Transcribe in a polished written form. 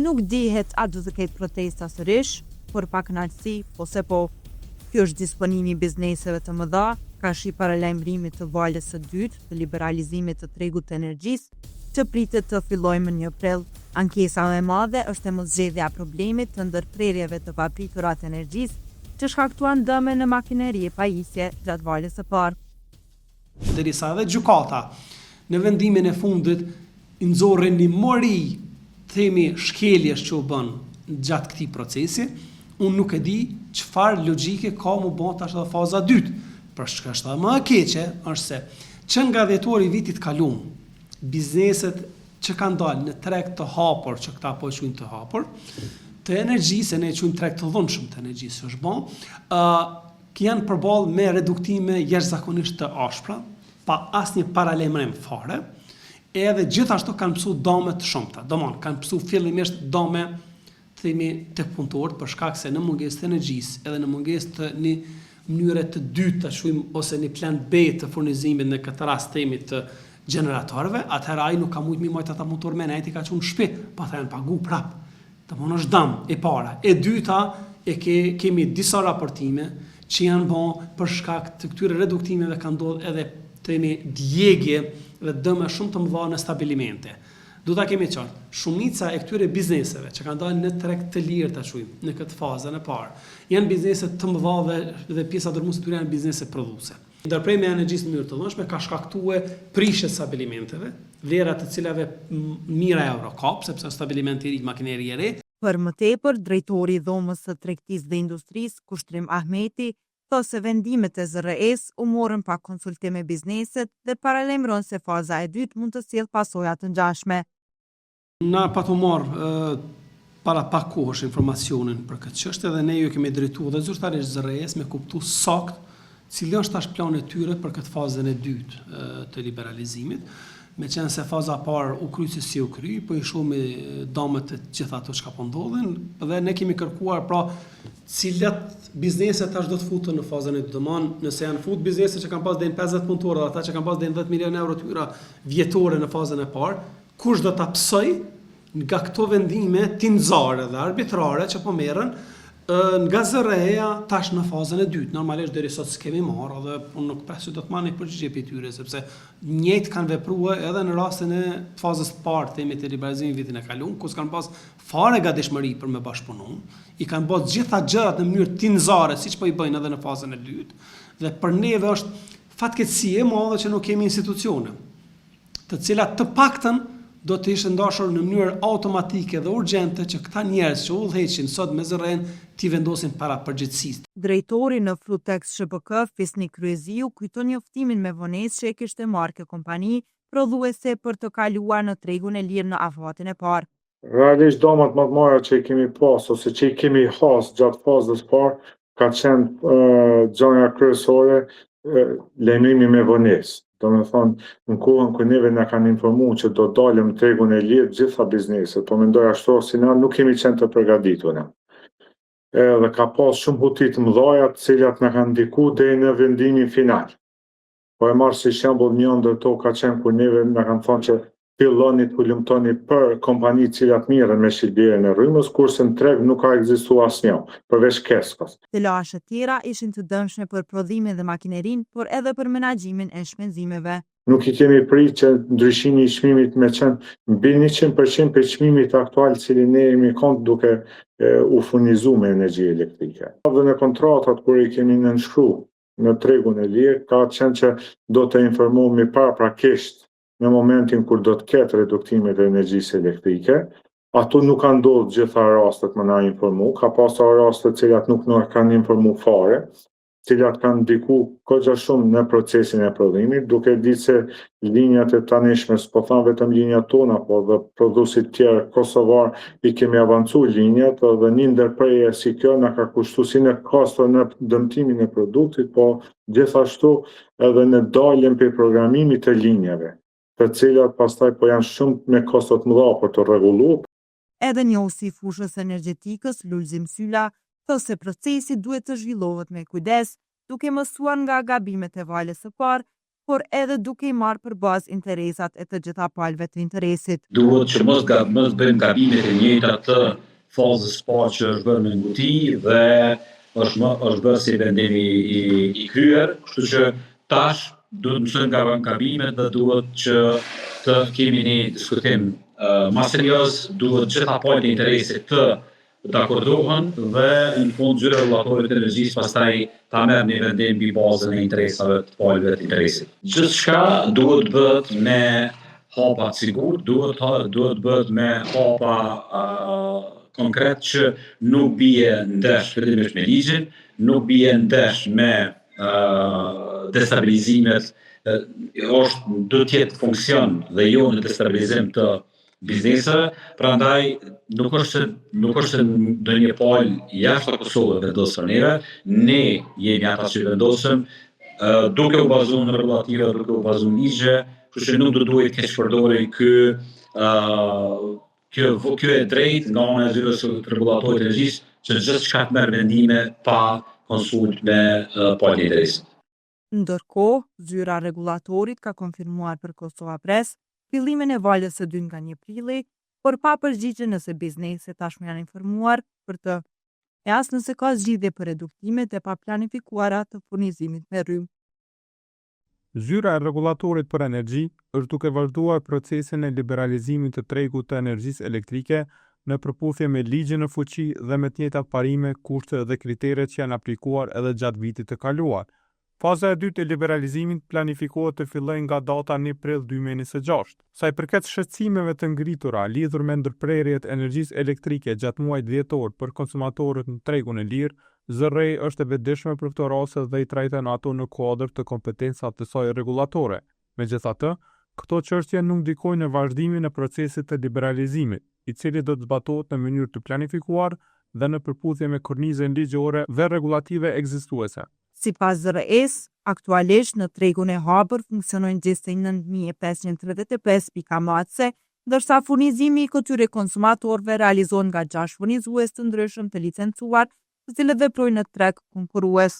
Nuk dihet a do të ketë protesta sërish, por pa kënaqësi, po se po. Ky është disponimi i bizneseve të mëdha, ka shi paralajmërimit të valës së dytë të liberalizimit të tregut të energjisë, që pritet të fillojë më 1 prill. Ankesa më e madhe është e mosgjedhja e problemit të ndërprerjeve të papritura të energjisë, që shkaktuan dëme në makineri e pajisje gjatë valës së parë. Derisa edhe gjykata në vendimin e fundit nxorri një mori themi shkeljesh që u bën gjatë këtij procesi, unë nuk e di çfarë logjike ka mu bën tash edhe faza 2. Për çka është më e keqe është se që nga dhjetori i vitit kaluar, bizneset që kanë dalë në treg të hapur, që këta po e quajnë të hapur, të energjisë, ne e quajmë treg të dhunshëm të energjisë, është bën, janë përballë me reduktime jashtëzakonisht të ashpra, pa asnjë paralajmërim fare. Edhe gjithashtu kanë pësu dame të shumta. Domthon kanë pësu fillimisht dame themi tek punëtorët për shkak se në mungesë të energjisë edhe në mungesë të një mënyre të dytë të quajmë ose një plan B të furnizimit në këtë rast themi të gjeneratorëve, atëherë ai nuk ka mujt mi majt ata punëtorë me nejt i ka qenë në shtëpi, pa thënë pagu prap. Domthon është dam e para. E dyta kemi disa raportime që janë bën për shkak të këtyre reduktimeve kanë ndodhur edhe themi djegje dhe dëme shumë të mëdha në stabilimente. Do ta kemi qartë, shumica e këtyre bizneseve që kanë dalë në treg të lirë ta quajmë në këtë fazën e parë, janë biznese të mëdha dhe pjesa dërmuese të tyre janë biznese prodhuese. Ndërprerja e energjisë në mënyrë të dhunshme ka shkaktuar prishje stabilimenteve, vlera të cilave mira euro kap, sepse stabilimenti i makineri i re. Për më tepër, drejtori i dhomës së tregtisë dhe industrisë, Kushtrim Ahmeti, thotë se vendimet e ZRE-s u morën pa konsultim me bizneset dhe paralajmëron se faza e dytë mund të sjellë pasoja të ngjashme. Na pa të marrë para pak kohësh informacionin për këtë çështje dhe ne ju kemi drejtuar dhe zyrtarisht ZRE-s me kuptu sakt cili është tash plani i tyre për këtë fazën e dytë të liberalizimit. Me qenë se faza parë u krysi si u kry, po i shumë damet të gjitha ato që ka po ndodhin, dhe ne kemi kërkuar pra cilat bizneset tash do të futen në fazën e dytë. Domthon, nëse janë fut biznese që kanë pas deri 50 punëtorë, ata që kanë pas deri 10 milionë euro tyra vjetore në fazën e parë, kush do ta psoj nga këto vendime tinzare dhe arbitrare që po merren nga ZRE-ja tash në fazën e dytë. Normalisht deri sot s'kemi marrë dhe unë nuk pres se do të marrë një përgjigje për tyre, sepse njëjtë kanë vepruar edhe në rastin e fazës së parë themi të liberalizimit vitin e kaluar, ku s'kan pas fare gatishmëri për me bashkëpunu, i kanë bërë gjitha gjërat në mënyrë tinzare, siç po i bëjnë edhe në fazën e dytë, dhe për neve është fatkeqësi e madhe që nuk kemi institucione, të cilat të paktën do të ishte ndashur në mënyrë automatike dhe urgjente që këta njerëz që udhëheqin sot me zërren t'i vendosin para përgjegjësisë. Drejtori në Flutex SHPK, Fisnik Kryeziu, kujton njoftimin me vonesë që e kishte marrë kjo kompani prodhuese për të kaluar në tregun e lirë në afatin e parë. Realisht damat më të mëdha që i kemi pas ose që i kemi has gjatë fazës parë ka qenë gjëja kryesore lejmërimi me vonesë. Do me thonë, në kohën kër neve na kanë informu që do dalim në tregun e lirë gjitha bizneset, po mendoj ashtu si na nuk kemi qenë të përgatitur. Edhe ka pas shumë huti të mëdha të cilat na kanë ndikuar deri në vendimin final. Po e marr si shembull një ndër to ka qenë kur neve na kanë thonë që filloni të hulumtoni për kompani të cilat mirën me shitblerjen e rrymës, kurse në treg nuk ka ekzistuar asnjë, përveç Keskos. Të lashët tjera ishin të dëmshme për prodhimin dhe makinerin, por edhe për menaxhimin e shpenzimeve. Nuk i kemi pritë që ndryshimi i çmimit me qenë mbi 100% për çmimit aktual cili ne jemi kont duke u furnizuar me energji elektrike. Dhe në kontratat kur i kemi nënshkruar në tregun e lirë, ka qenë që do të informohemi paraprakisht në momentin kur do të ketë reduktimet e energjisë elektrike. Ato nuk kanë ndodhur gjitha rastet më na informu, ka pasur raste të cilat nuk na kanë informu fare, të cilat kanë ndikuar goxha shumë në procesin e prodhimit, duke ditë se linjat e tanishme, s'po them vetëm linjat tona, po dhe prodhuesit tjerë kosovar i kemi avancuar linjat dhe një ndërprerje si kjo na ka kushtuar si në kosto në dëmtimin e produktit, po gjithashtu edhe në daljen për programimit të linjave, të cilat pastaj po janë shumë me kosto të mëdha për të rregulluar. Edhe njohësi i fushës energjetikës, Lulzim Sylla, thotë se procesi duhet të zhvillohet me kujdes, duke mësuar nga gabimet e valës së parë por edhe duke i marrë për bazë interesat e të gjitha palëve të interesit. Duhet që mos bëjmë gabimet e njëjta të fazës parë që është bërë me nguti dhe është bërë si vendimi i kryer, kështu që tash duhet mësojmë nga gabimet dhe duhet që të kemi një diskutim më serioz, duhet gjitha palët e interesit të akordohen dhe në fund zyra rregullatorit të energjisë pastaj ta merr një vendim mbi bazën e interesave të palëve të interesit. Gjithçka duhet bëhet me hapa të sigurt, duhet bëhet me hapa konkret që nuk bie ndesh fillimisht me ligjin, nuk bie ndesh me destabilizimet, do të jetë funksion dhe jo në destabilizim të bizneseve, prandaj nuk është se ndonjë palë jashtë Kosovës vendos për neve, ne jemi ata që vendosëm, duke u bazuar në rregullativa, duke u bazuar në ligje, kështu që nuk do duhet keq përdorur kjo e drejtë nga ana e zyrës së rregullatorit të energjisë që gjithçka të merr vendime pa konsult me palët e interesit. Ndërkohë, zyra rregullatorit ka konfirmuar për Kosova Press fillimin e valës së dytë nga 1 prilli, por pa përgjigje nëse biznesi tashmë janë informuar për të, e as nëse ka zgjidhje për reduktimet e paplanifikuara të furnizimit me rrymë. Zyra e rregullatorit për energji është duke vazhduar procesin e liberalizimit të tregut të energjisë elektrike në përputhje me ligjin në fuqi dhe me të njëjtat parime, kushte dhe kriteret që janë aplikuar edhe gjatë vitit të kaluar. Faza e dytë e liberalizimit planifikohet të fillojë nga data 1 prill 2026. Sa i përket shqetësimeve të ngritura lidhur me ndërprerjet e energjisë elektrike gjatë muajit dhjetor për konsumatorët në tregun e lirë, ZRRE është e vetëdijshme për këto raste dhe i trajton ato në kuadër të kompetencat të saj rregullatore. Megjithatë, këto çështje nuk ndikojnë në vazhdimin e procesit të liberalizimit, i cili do të zbatohet në mënyrë të planifikuar dhe në përputhje me kornizën ligjore dhe rregullative ekzistuese. Sipas ZRRE-s, aktualisht në tregun e hapur funksionojnë 69.535 pika matëse, ndërsa furnizimi i këtyre konsumatorëve realizohen nga 6 furnizues të ndryshëm të licencuar, të cilët veprojnë në treg konkurrues.